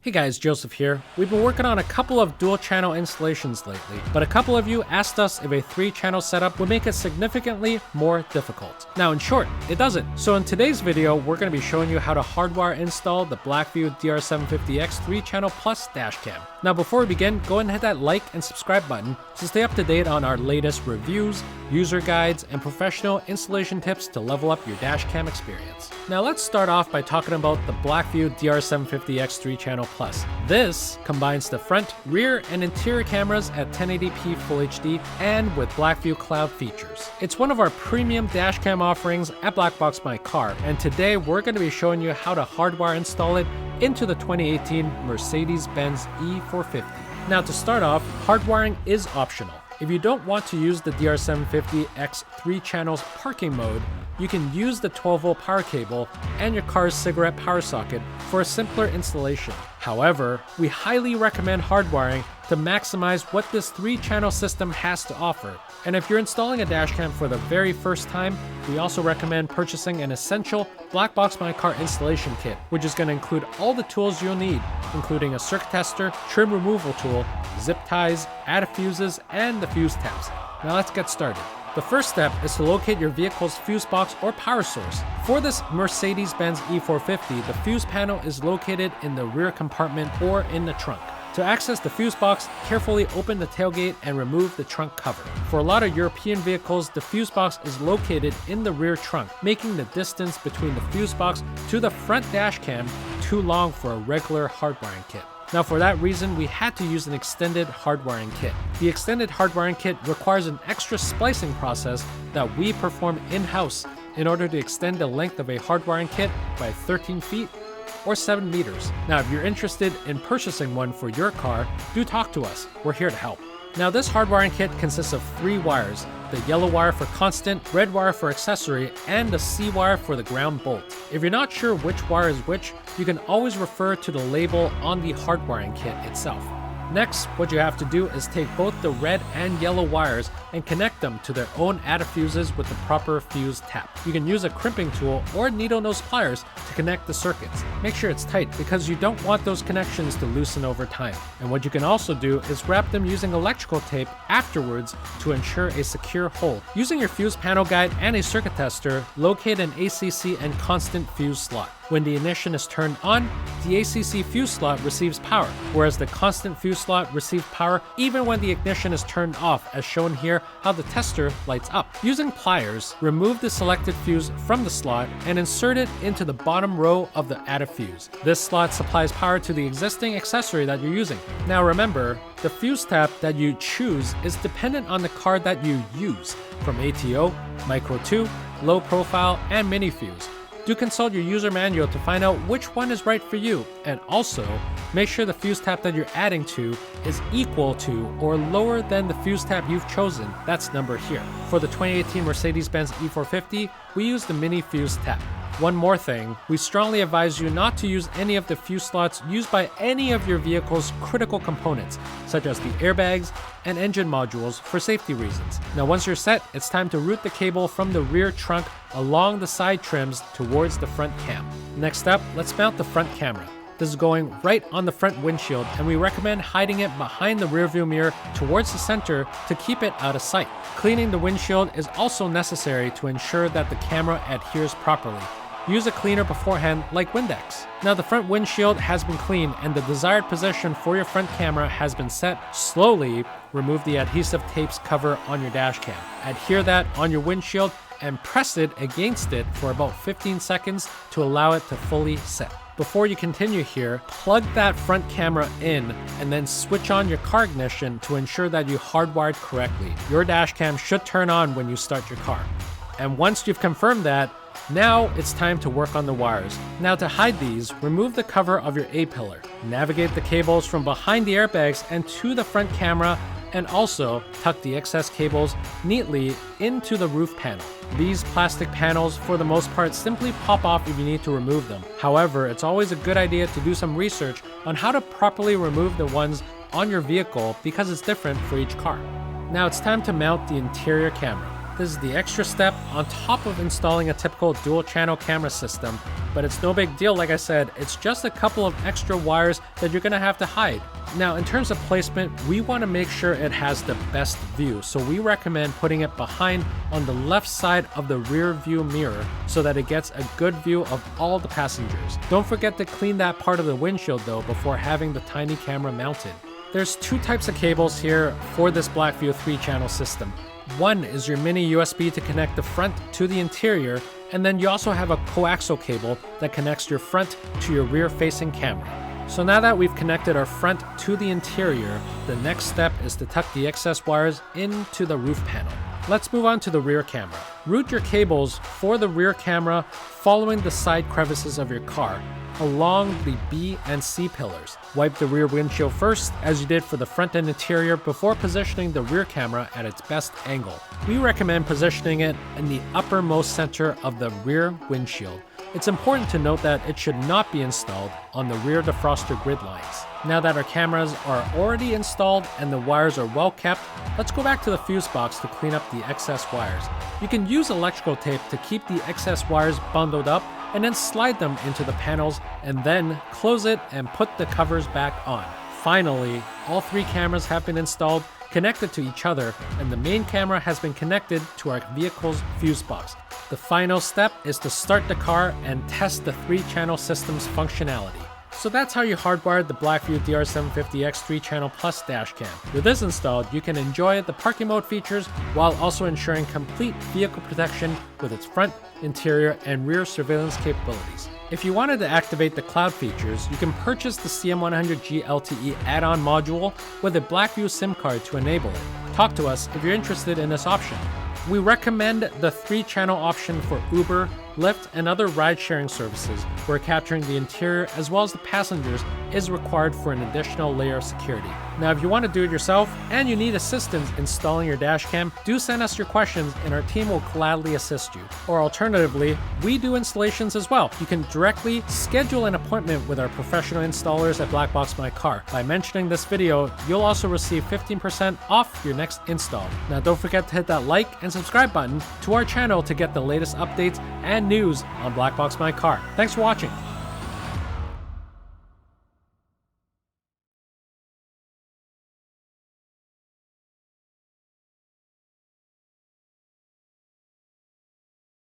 Hey guys, Joseph here. We've been working on a couple of dual channel installations lately, but a couple of you asked us if a 3-channel setup would make it significantly more difficult. Now in short, it doesn't. So in today's video, we're going to be showing you how to hardwire install the BlackVue DR750X-3CH Plus dashcam. Now before we begin, go ahead and hit that like and subscribe button to stay up to date on our latest reviews, user guides, and professional installation tips to level up your dashcam experience. Now let's start off by talking about the BlackVue DR750X-3CH Plus. This combines the front, rear, and interior cameras at 1080p Full HD and with BlackVue Cloud features. It's one of our premium dashcam offerings at BlackboxMyCar, and today we're going to be showing you how to hardwire install it into the 2018 Mercedes-Benz E450. Now to start off, hardwiring is optional. If you don't want to use the DR750X 3-channels parking mode, you can use the 12-volt power cable and your car's cigarette power socket for a simpler installation. However, we highly recommend hardwiring to maximize what this 3-channel system has to offer. And if you're installing a dashcam for the very first time, we also recommend purchasing an essential BlackboxMyCar installation kit, which is going to include all the tools you'll need, including a circuit tester, trim removal tool, zip ties, add fuses, and the fuse tabs. Now let's get started. The first step is to locate your vehicle's fuse box or power source. For this Mercedes-Benz E450, the fuse panel is located in the rear compartment or in the trunk. To access the fuse box, carefully open the tailgate and remove the trunk cover. For a lot of European vehicles, the fuse box is located in the rear trunk, making the distance between the fuse box to the front dashcam too long for a regular hardwiring kit. Now for that reason, we had to use an extended hardwiring kit. The extended hardwiring kit requires an extra splicing process that we perform in-house in order to extend the length of a hardwiring kit by 13 feet or 7 meters. Now if you're interested in purchasing one for your car, do talk to us. We're here to help. Now this hardwiring kit consists of 3 wires, the yellow wire for constant, red wire for accessory, and the C wire for the ground bolt. If you're not sure which wire is which, you can always refer to the label on the hardwiring kit itself. Next, what you have to do is take both the red and yellow wires and connect them to their own fuses with the proper fuse tap. You can use a crimping tool or needle nose pliers to connect the circuits. Make sure it's tight because you don't want those connections to loosen over time. And what you can also do is wrap them using electrical tape afterwards to ensure a secure hold. Using your fuse panel guide and a circuit tester, locate an ACC and constant fuse slot. When the ignition is turned on, the ACC fuse slot receives power, whereas the constant fuse slot receives power even when the ignition is turned off, as shown here how the tester lights up. Using pliers, remove the selected fuse from the slot and insert it into the bottom row of the added fuse. This slot supplies power to the existing accessory that you're using. Now remember, the fuse tab that you choose is dependent on the card that you use, from ATO, Micro 2, Low Profile, and Mini Fuse. Do consult your user manual to find out which one is right for you, and also make sure the fuse tab that you're adding to is equal to or lower than the fuse tab you've chosen that's numbered here. For the 2018 Mercedes-Benz E450, we use the mini fuse tab. One more thing, we strongly advise you not to use any of the fuse slots used by any of your vehicle's critical components, such as the airbags and engine modules, for safety reasons. Now once you're set, it's time to route the cable from the rear trunk along the side trims towards the front cam. Next up, let's mount the front camera. This is going right on the front windshield, and we recommend hiding it behind the rearview mirror towards the center to keep it out of sight. Cleaning the windshield is also necessary to ensure that the camera adheres properly. Use a cleaner beforehand like Windex. Now the front windshield has been cleaned and the desired position for your front camera has been set. Slowly remove the adhesive tape's cover on your dash cam. Adhere that on your windshield and press it against it for about 15 seconds to allow it to fully set. Before you continue here, plug that front camera in and then switch on your car ignition to ensure that you hardwired correctly. Your dash cam should turn on when you start your car. And once you've confirmed that, now it's time to work on the wires. Now to hide these, remove the cover of your A-pillar. Navigate the cables from behind the airbags and to the front camera, and also tuck the excess cables neatly into the roof panel. These plastic panels, for the most part, simply pop off if you need to remove them. However, it's always a good idea to do some research on how to properly remove the ones on your vehicle because it's different for each car. Now it's time to mount the interior camera. This is the extra step on top of installing a typical dual channel camera system, but it's no big deal. Like I said, it's just a couple of extra wires that you're gonna have to hide. Now, in terms of placement, we want to make sure it has the best view, so we recommend putting it behind on the left side of the rear view mirror so that it gets a good view of all the passengers. Don't forget to clean that part of the windshield though before having the tiny camera mounted. There's two types of cables here for this BlackVue 3-channel system. One is your mini USB to connect the front to the interior, and then you also have a coaxial cable that connects your front to your rear-facing camera. So now that we've connected our front to the interior, the next step is to tuck the excess wires into the roof panel. Let's move on to the rear camera. Route your cables for the rear camera following the side crevices of your car along the B and C pillars. Wipe the rear windshield first, as you did for the front and interior, before positioning the rear camera at its best angle. We recommend positioning it in the uppermost center of the rear windshield. It's important to note that it should not be installed on the rear defroster grid lines. Now that our cameras are already installed and the wires are well kept, let's go back to the fuse box to clean up the excess wires. You can use electrical tape to keep the excess wires bundled up and then slide them into the panels and then close it and put the covers back on. Finally, all three cameras have been installed, connected to each other, and the main camera has been connected to our vehicle's fuse box. The final step is to start the car and test the 3-channel system's functionality. So that's how you hardwired the BlackVue DR750X-3CH Plus dashcam. With this installed, you can enjoy the parking mode features while also ensuring complete vehicle protection with its front, interior, and rear surveillance capabilities. If you wanted to activate the cloud features, you can purchase the CM100G LTE add-on module with a BlackVue SIM card to enable it. Talk to us if you're interested in this option. We recommend the 3-channel option for Uber, Lyft, and other ride-sharing services where capturing the interior as well as the passengers is required for an additional layer of security. Now, if you want to do it yourself and you need assistance installing your dashcam, do send us your questions and our team will gladly assist you. Or alternatively, we do installations as well. You can directly schedule an appointment with our professional installers at BlackboxMyCar. By mentioning this video, you'll also receive 15% off your next install. Now, don't forget to hit that like and subscribe button to our channel to get the latest updates and news on BlackboxMyCar. Thanks for watching.